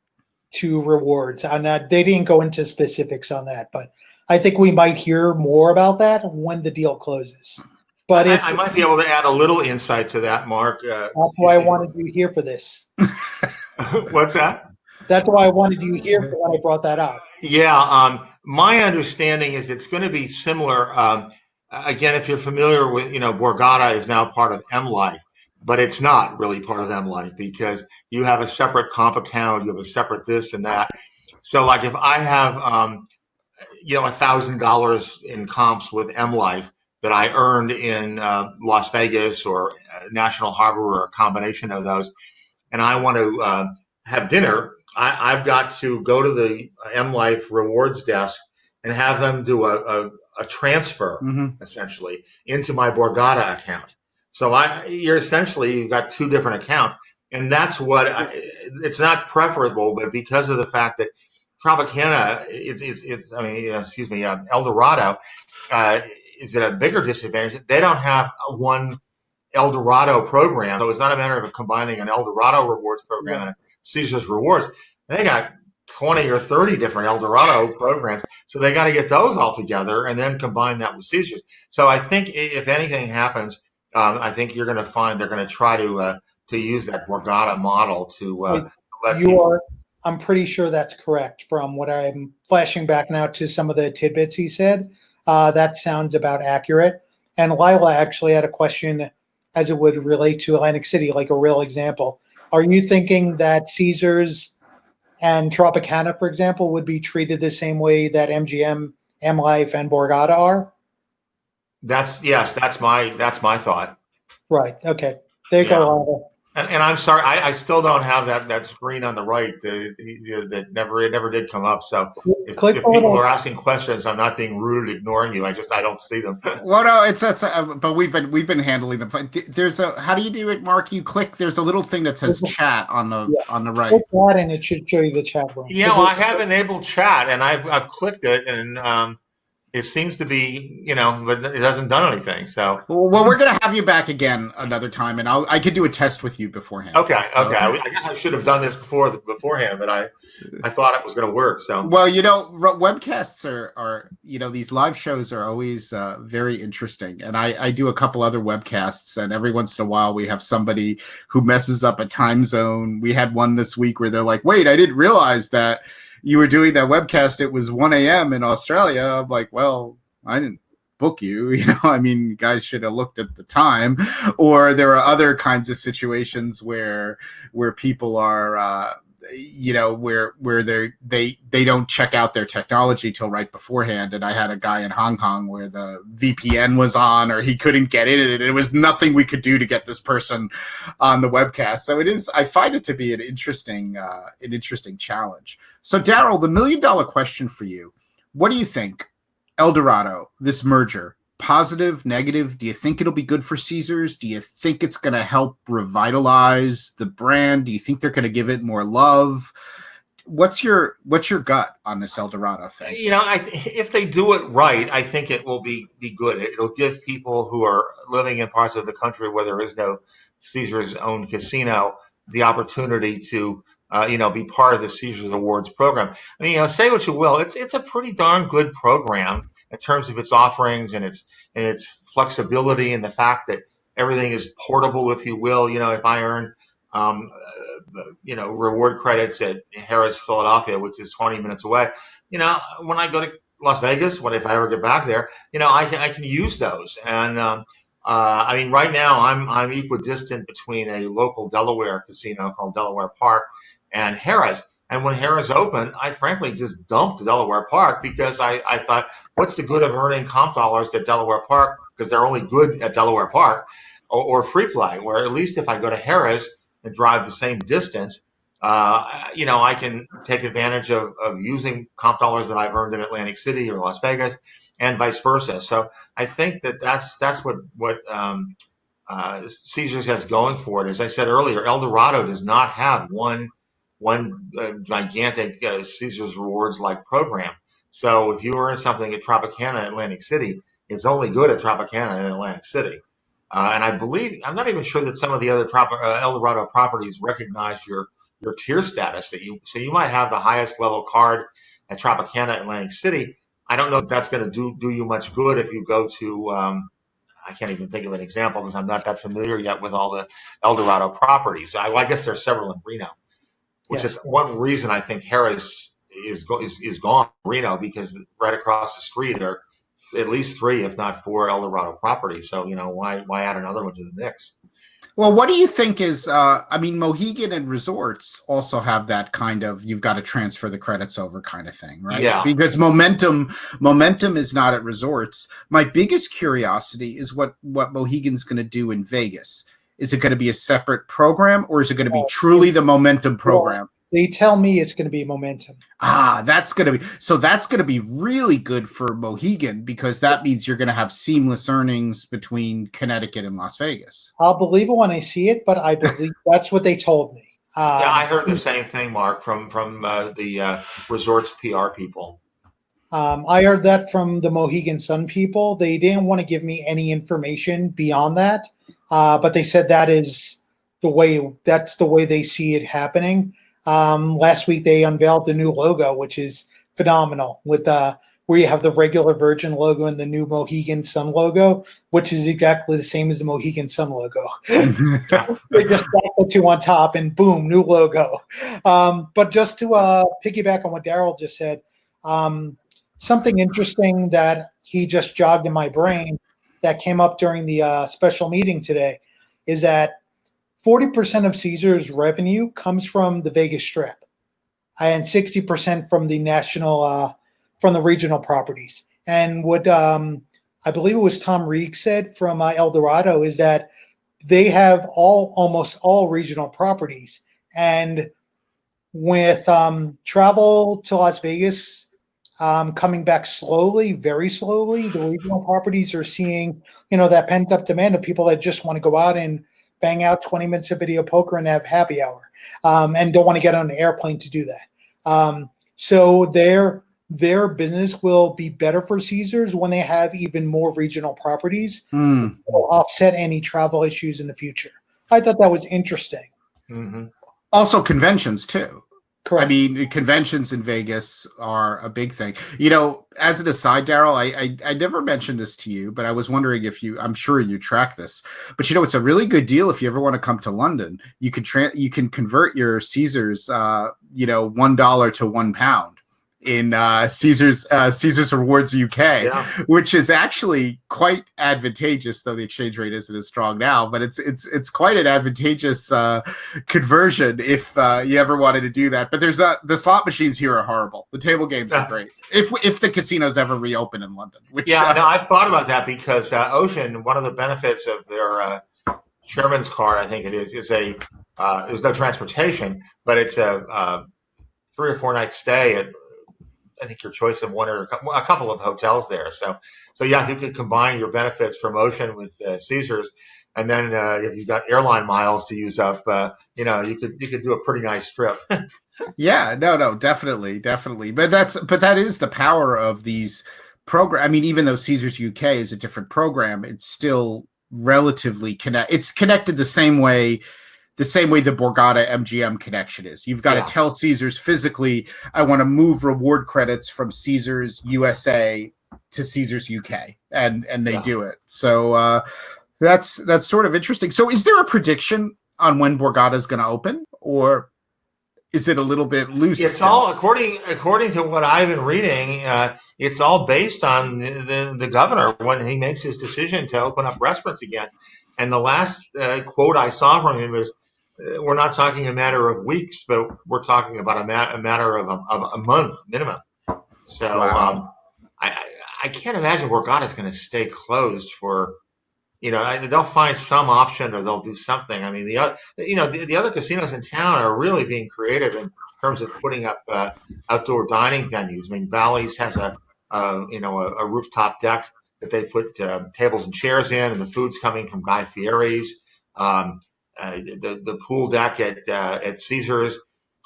to rewards. And they didn't go into specifics on that, but I think we might hear more about that when the deal closes. But I might be able to add a little insight to that, Mark. That's why I wanted you here for this. What's that? That's why I wanted you here when I brought that up. Yeah, my understanding is it's going to be similar. Again, if you're familiar with, Borgata is now part of M Life, but it's not really part of M Life because you have a separate comp account, you have a separate this and that. So, like, if I have, $1,000 in comps with M Life that I earned in Las Vegas or National Harbor or a combination of those, and I want to have dinner, I've got to go to the M Life rewards desk and have them do a transfer, essentially, into my Borgata account. So you've got 2 different accounts, and that's what it's not preferable, but because of the fact that Tropicana, El Dorado is at a bigger disadvantage. They don't have one El Dorado program, so it's not a matter of combining an El Dorado rewards program and a Caesars Rewards. They got 20 or 30 different El Dorado programs, so they got to get those all together and then combine that with Caesars. So I think if anything happens, I think you're going to find they're going to try to to use that Borgata model to let You people. are. I'm pretty sure that's correct from what I'm flashing back now to some of the tidbits he said. That sounds about accurate. And Lila actually had a question as it would relate to Atlantic City, like a real example. Are you thinking that Caesars and Tropicana, for example, would be treated the same way that MGM, M Life, and Borgata are? That's my thought. Right. Okay. There you Yeah. go, Lila. And I'm sorry, I still don't have that screen on the right. That never did come up. So if Click the people little. are asking questions, I'm not being rude, ignoring you. I don't see them. Well, no, it's but we've been handling them. But there's a how do you do it, Mark? You click. There's a little thing that says chat on the right. Click that, and it should show you the chat room. Yeah, well, I have enabled chat, and I've clicked it, and it seems to be, but it hasn't done anything. So Well, we're gonna have you back again another time, and I could do a test with you beforehand. okay. I should have done this beforehand, but I thought it was going to work. So well, webcasts are these live shows are always very interesting, and I do a couple other webcasts, and every once in a while we have somebody who messes up a time zone. We had one this week where they're like, "Wait, I didn't realize that you were doing that webcast. It was 1 a.m. in Australia." I'm like, "Well, I didn't book you. I mean, guys should have looked at the time." Or there are other kinds of situations where people are where they don't check out their technology till right beforehand. And I had a guy in Hong Kong where the VPN was on, or he couldn't get in, and it was nothing we could do to get this person on the webcast. So I find it to be an interesting challenge. So Darryl, the $1 million question for you: what do you think? Eldorado, this merger, positive, negative? Do you think it'll be good for Caesars? Do you think it's going to help revitalize the brand? Do you think they're going to give it more love? What's your gut on this Eldorado thing? If they do it right, I think it will be good. It'll give people who are living in parts of the country where there is no Caesars-owned casino the opportunity to be part of the Caesars Awards program. I mean, say what you will, it's a pretty darn good program in terms of its offerings and its flexibility, and the fact that everything is portable, if you will. If I earn reward credits at Harrah's Philadelphia, which is 20 minutes away, when I go to Las Vegas, if I ever get back there, I can use those. And I mean, right now I'm equidistant between a local Delaware casino called Delaware Park and Harrah's. And when Harrah's opened, I frankly just dumped Delaware Park because I thought, what's the good of earning comp dollars at Delaware Park, because they're only good at Delaware Park, or free play, where at least if I go to Harrah's and drive the same distance, I can take advantage of using comp dollars that I've earned in Atlantic City or Las Vegas, and vice versa. So I think that's what Caesars has going for it. As I said earlier, Eldorado does not have one gigantic Caesars Rewards like program. So if you earn something at Tropicana Atlantic City, it's only good at Tropicana in Atlantic City. And I believe, I'm not even sure that some of the other Eldorado properties recognize your tier status. So you might have the highest level card at Tropicana Atlantic City. I don't know if that's going to do you much good if you go to, I can't even think of an example because I'm not that familiar yet with all the Eldorado properties. I guess there's several in Reno, which is one reason I think Harrah's is gone Reno, because right across the street are at least 3, if not 4 Eldorado properties. So, why add another one to the mix? Well, what do you think is, I mean, Mohegan and resorts also have that kind of, you've got to transfer the credits over kind of thing, right? Yeah. Because momentum is not at resorts. My biggest curiosity is what Mohegan's going to do in Vegas. Is it going to be a separate program, or is it going to be truly the momentum program? Well, they tell me it's going to be momentum. That's going to be really good for Mohegan, because that means you're going to have seamless earnings between Connecticut and Las Vegas. I'll believe it when I see it, but I believe that's what they told me. Yeah, I heard the same thing, Mark, from the resorts PR people. I heard that from the Mohegan Sun people. They didn't want to give me any information beyond that, but they said that's the way they see it happening. Last week they unveiled the new logo, which is phenomenal, with the where you have the regular Virgin logo and the new Mohegan Sun logo, which is exactly the same as the Mohegan Sun logo. They just stack the two on top and boom, new logo. But just to piggyback on what Darryl just said, something interesting that he just jogged in my brain that came up during the special meeting today is that 40% of Caesars revenue comes from the Vegas Strip and 60% from the national, from the regional properties. And what I believe it was Tom Reeg said from El Dorado is that they have almost all regional properties. And with travel to Las Vegas coming back slowly, very slowly, the regional properties are seeing, that pent up demand of people that just want to go out and bang out 20 minutes of video poker and have happy hour and don't want to get on an airplane to do that. So their business will be better for Caesars when they have even more regional properties to offset any travel issues in the future. I thought that was interesting. Mm-hmm. Also conventions too. Correct. I mean, conventions in Vegas are a big thing. As an aside, Darryl, I never mentioned this to you, but I was wondering if I'm sure you track this, but it's a really good deal if you ever want to come to London. You can convert your Caesars, $1 to £1 in Caesars Rewards UK, which is actually quite advantageous, though the exchange rate isn't as strong now. But it's quite an advantageous conversion if you ever wanted to do that. But the slot machines here are horrible. The table games are great if the casinos ever reopen in London. Which, I've thought about that because Ocean, one of the benefits of their chairman's card, I think it is there's no transportation, but it's a 3 or 4 night stay at, I think, your choice of one or a couple of hotels there. So if you could combine your benefits from Ocean with Caesars, and then if you've got airline miles to use up, you could do a pretty nice trip. Yeah, no, definitely. But that is the power of these programs. I mean, even though Caesars UK is a different program, it's still relatively It's connected the same way the Borgata MGM connection is. You've got to tell Caesars physically, I want to move reward credits from Caesars USA to Caesars UK, and they do it. So that's sort of interesting. So is there a prediction on when Borgata is going to open, or is it a little bit loose? It's all according to what I've been reading. It's all based on the governor when he makes his decision to open up restaurants again. And the last quote I saw from him is, we're not talking a matter of weeks, but we're talking about a matter of a month minimum. So I can't imagine Borgata is going to stay closed for, they'll find some option or they'll do something. I mean, the other casinos in town are really being creative in terms of putting up outdoor dining venues. I mean, Bally's has a rooftop deck that they put tables and chairs in, and the food's coming from Guy Fieri's. The pool deck at Caesars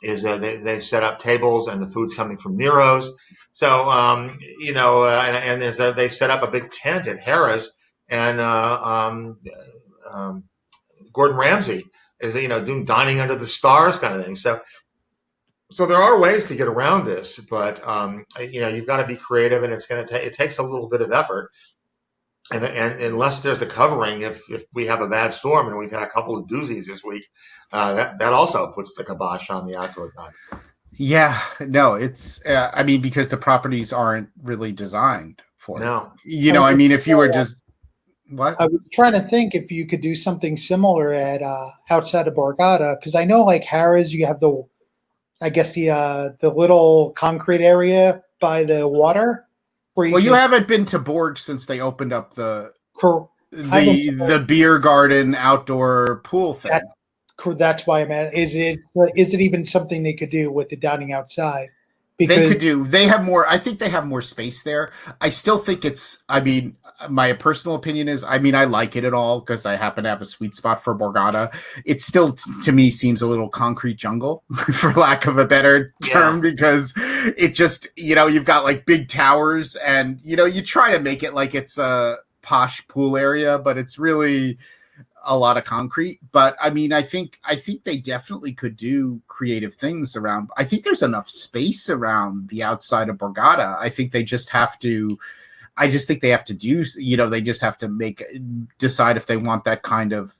is they've set up tables and the food's coming from Nero's. So and they've set up a big tent at Harrah's, and Gordon Ramsay is doing dining under the stars kind of thing. So there are ways to get around this, but you've got to be creative, and it takes a little bit of effort. And unless there's a covering, if we have a bad storm, and we've had a couple of doozies this week, that also puts the kibosh on the outdoor dining. Yeah, no, it's because the properties aren't really designed for it. If you were just what? I was trying to think if you could do something similar at outside of Borgata, because I know like Harrah's, you have the little concrete area by the water. You haven't been to Borg since they opened up the beer garden outdoor pool thing. That's why I'm at. Is it even something they could do with the dining outside? Because they could do. They have more. I think they have more space there. I still think it's. I mean, my personal opinion is. I mean, I like it at all because I happen to have a sweet spot for Borgata. It still, to me, seems a little concrete jungle, for lack of a better term, because it just, you've got like big towers, and you try to make it like it's a posh pool area, but it's really concrete, but I mean, I think they definitely could do creative things around. I think there's enough space around the outside of Borgata. I think they just have to. I just think they have to do. They just have to decide if they want that kind of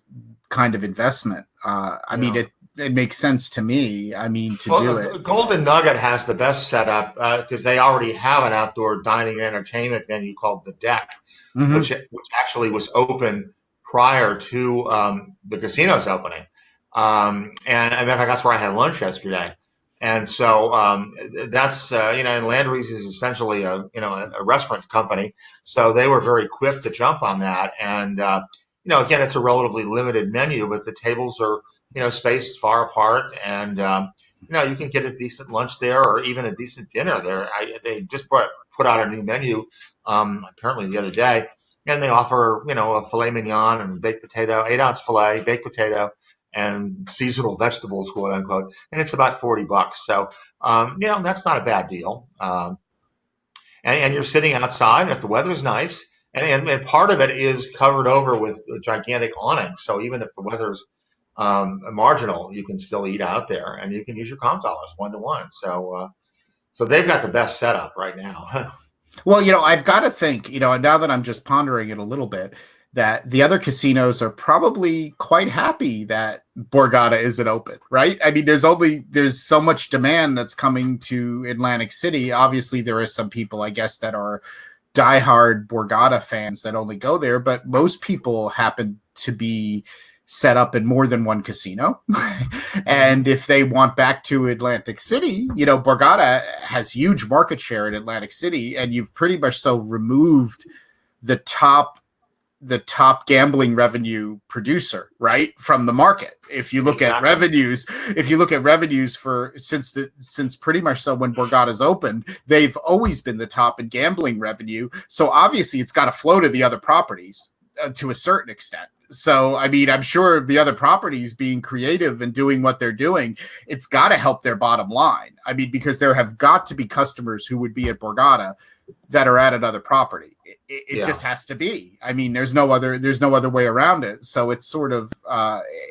investment. I mean, it makes sense to me. I mean, do it. Golden Nugget has the best setup because they already have an outdoor dining and entertainment venue called The Deck, which actually was open prior to the casino's opening. And in fact, that's where I had lunch yesterday. And so that's and Landry's is essentially a restaurant company, so they were very quick to jump on that. And again, it's a relatively limited menu, but the tables are spaced far apart, and you can get a decent lunch there or even a decent dinner there. They just put out a new menu apparently the other day, and they offer a filet mignon and baked potato, 8-ounce filet, baked potato, and seasonal vegetables, quote unquote, and it's about $40. So, that's not a bad deal. And you're sitting outside, and if the weather's nice, and part of it is covered over with a gigantic awning. So even if the weather's marginal, you can still eat out there, and you can use your comp dollars 1-to-1. So they've got the best setup right now. Well, I've got to think, now that I'm just pondering it a little bit, that the other casinos are probably quite happy that Borgata isn't open, right? I mean, there's so much demand that's coming to Atlantic City. Obviously, there are some people, I guess, that are diehard Borgata fans that only go there, but most people happen to be set up in more than one casino. And if they want back to Atlantic City, Borgata has huge market share in Atlantic City, and you've pretty much so removed the top gambling revenue producer, right, from the market. If you look at revenues, for since pretty much so when Borgata's opened, they've always been the top in gambling revenue. So obviously it's got to flow to the other properties to a certain extent. So, I mean, I'm sure the other properties being creative and doing what they're doing, it's got to help their bottom line. I mean, because there have got to be customers who would be at Borgata that are at another property. It just has to be. I mean, there's no other way around it. So it's sort of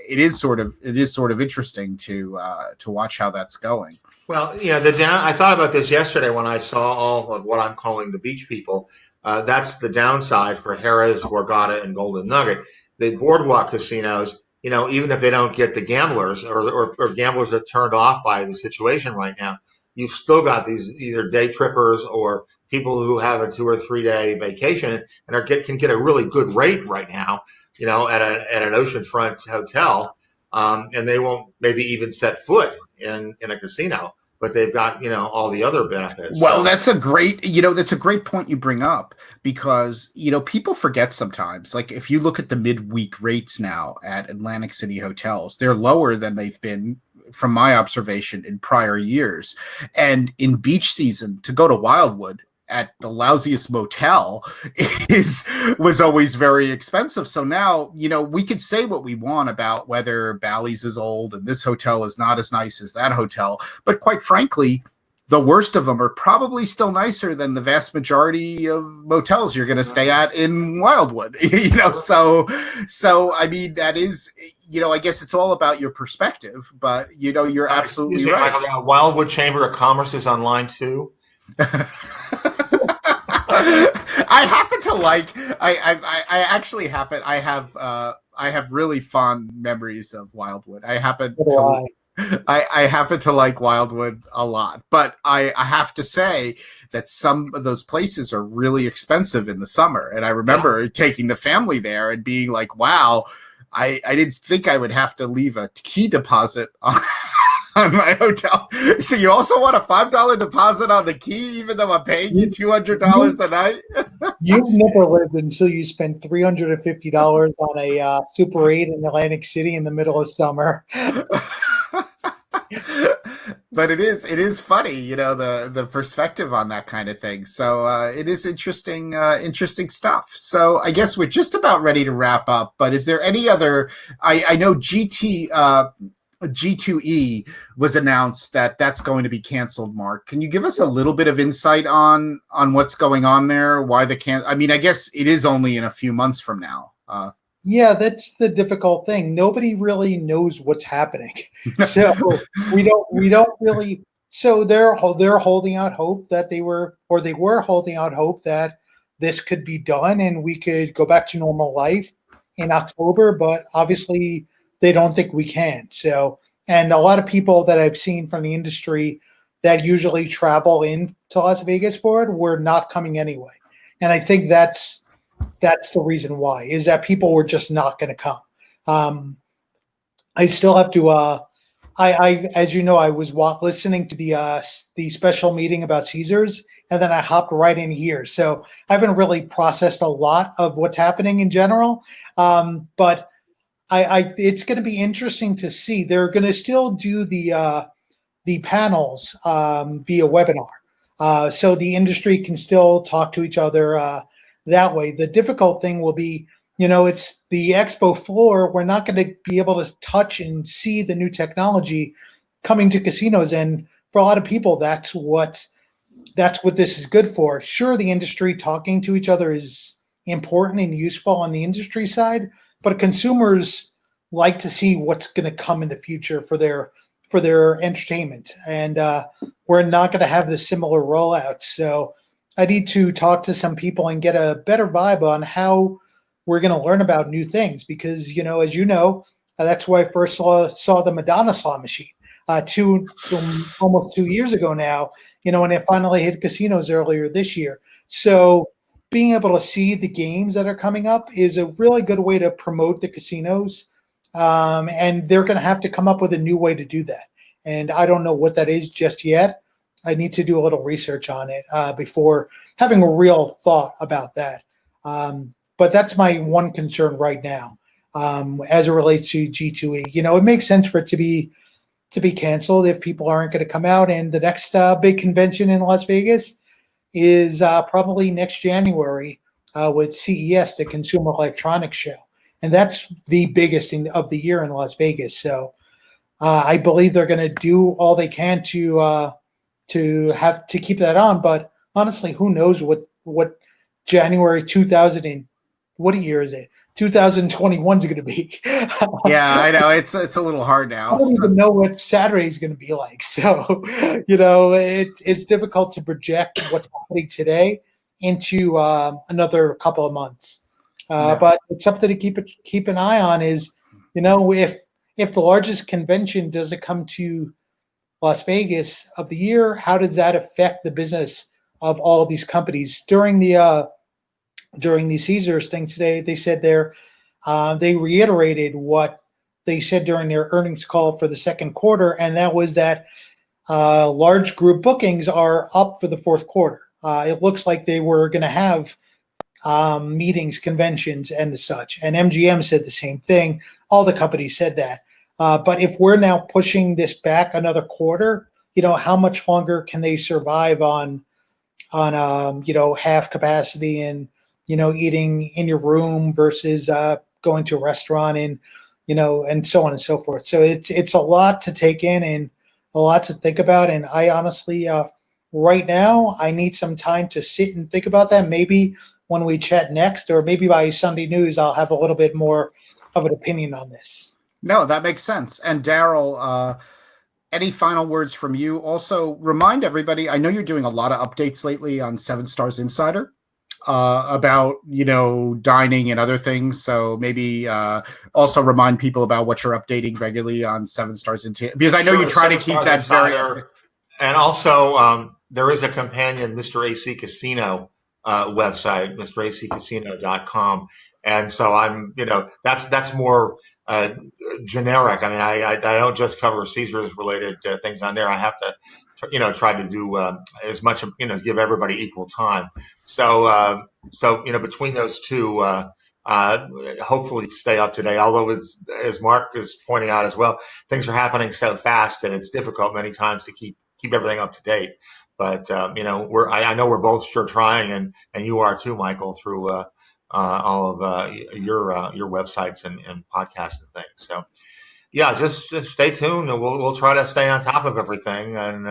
it is sort of interesting to watch how that's going. Well, I thought about this yesterday when I saw all of what I'm calling the beach people. That's the downside for Harrah's, Borgata, and Golden Nugget. The boardwalk casinos, even if they don't get the gamblers or gamblers are turned off by the situation right now, you've still got these either day trippers or people who have a 2 or 3 day vacation and can get a really good rate right now, at an oceanfront hotel, and they won't maybe even set foot in a casino, but they've got all the other benefits. Well, that's a great point you bring up, because people forget sometimes. Like, if you look at the midweek rates now at Atlantic City hotels, they're lower than they've been, from my observation, in prior years. And in beach season, to go to Wildwood at the lousiest motel was always very expensive. So now, we could say what we want about whether Bally's is old and this hotel is not as nice as that hotel, but quite frankly, the worst of them are probably still nicer than the vast majority of motels you're going to stay at in Wildwood. So I mean, that is, I guess it's all about your perspective, but you're absolutely right. Wildwood Chamber of Commerce is online too. I happen to like. I have really fond memories of Wildwood. I happen to like Wildwood a lot, but I have to say that some of those places are really expensive in the summer. And I remember taking the family there and being like, "Wow, I didn't think I would have to leave a key deposit on my hotel." So you also want a $5 deposit on the key, even though I'm paying you $200 a night? You've never lived until you spent $350 on a Super 8 in Atlantic City in the middle of summer. But it is funny, the perspective on that kind of thing. So it is interesting stuff. So I guess we're just about ready to wrap up. But is there any other? I know G2E was announced that's going to be canceled. Mark, can you give us a little bit of insight on what's going on there? Why I mean, I guess it is only in a few months from now. Yeah, that's the difficult thing. Nobody really knows what's happening, so we don't really. So they're holding out hope that they were holding out hope that this could be done and we could go back to normal life in October. But obviously, they don't think we can. So, and a lot of people that I've seen from the industry that usually travel in to Las Vegas for it were not coming anyway. And I think that's the reason why is that people were just not going to come. Um, I still have to. As you know, I was listening to the special meeting about Caesars, and then I hopped right in here. So I haven't really processed a lot of what's happening in general. But it's going to be interesting to see. They're going to still do the panels via webinar, so the industry can still talk to each other that way. The difficult thing will be, it's the expo floor. We're not going to be able to touch and see the new technology coming to casinos, and for a lot of people, that's what this is good for. Sure, the industry talking to each other is important and useful on the industry side, but consumers like to see what's going to come in the future for their entertainment, and we're not going to have the similar rollout. So I need to talk to some people and get a better vibe on how we're going to learn about new things, because as you know, that's where I first saw the Madonna slot machine almost 2 years ago now. And it finally hit casinos earlier this year. So being able to see the games that are coming up is a really good way to promote the casinos. And they're going to have to come up with a new way to do that. And I don't know what that is just yet. I need to do a little research on it before having a real thought about that. But that's my one concern right now as it relates to G2E. It makes sense for it to be canceled if people aren't going to come out. And the next big convention in Las Vegas is probably next January with CES, the Consumer Electronics Show. And that's the biggest of the year in Las Vegas. So I believe they're going to do all they can to keep that on. But honestly, who knows what January 2000 and what year is it? 2021 is going to be. Yeah, I know it's a little hard now. I don't even know what Saturday is going to be like. So, it's difficult to project what's happening today into another couple of months. But it's something to keep an eye on. Is if the largest convention doesn't come to Las Vegas of the year, how does that affect the business of all of these companies? During the Caesars thing today, they said they reiterated what they said during their earnings call for the second quarter, and that was that large group bookings are up for the fourth quarter. It looks like they were going to have meetings, conventions, and the such. And MGM said the same thing. All the companies said that. But if we're now pushing this back another quarter, how much longer can they survive on half capacity and eating in your room versus going to a restaurant and and so on and so forth. So it's a lot to take in and a lot to think about. And I honestly, right now, I need some time to sit and think about that. Maybe when we chat next, or maybe by Sunday news, I'll have a little bit more of an opinion on this. No, that makes sense. And Darryl, any final words from you? Also, remind everybody, I know you're doing a lot of updates lately on 7 Stars Insider about, dining and other things. So maybe also remind people about what you're updating regularly on 7 Stars Insider, because I know you try to keep that very. And also, there is a companion Mr. AC Casino website, MrACCasino.com. And so I'm, that's more generic. I mean, I don't just cover Caesars related things on there. I have to, try to do as much, give everybody equal time. So, between those two, hopefully stay up to date. Although, as Mark is pointing out as well, things are happening so fast that it's difficult many times to keep everything up to date. But I know we're both sure trying, and you are too, Michael, through all of your websites and podcasts and things. So yeah, just stay tuned, and we'll try to stay on top of everything. And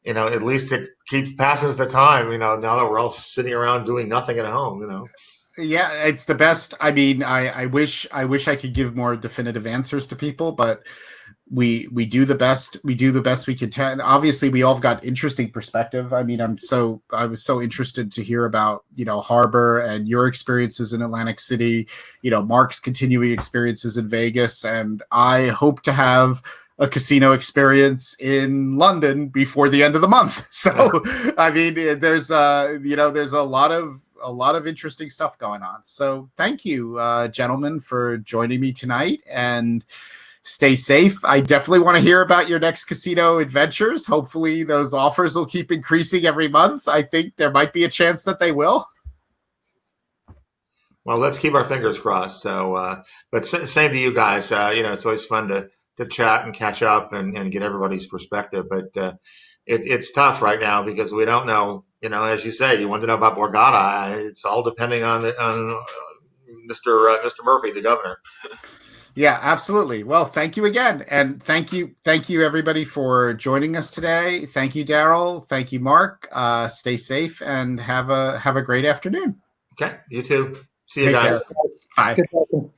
at least it passes the time. Now that we're all sitting around doing nothing at home. Yeah, it's the best. I mean, I wish I could give more definitive answers to people, but we do the best we can. Obviously, we all got interesting perspective. I mean, I was so interested to hear about, Harbor and your experiences in Atlantic City, Marc's continuing experiences in Vegas, and I hope to have a casino experience in London before the end of the month. So, I mean, there's there's a lot of interesting stuff going on. So thank you, gentlemen, for joining me tonight, and stay safe. I definitely want to hear about your next casino adventures. Hopefully those offers will keep increasing every month. I think there might be a chance that they will. Well, let's keep our fingers crossed. So, but same to you guys. It's always fun to chat and catch up and get everybody's perspective. But it's tough right now because we don't know. As you say, you want to know about Borgata. It's all depending on Mr. Murphy, the governor. Yeah, absolutely. Well, thank you again, and thank you everybody for joining us today. Thank you, Darryl. Thank you, Marc. Stay safe and have a great afternoon. Okay, you too. See you Take guys. care. Bye. Good talking.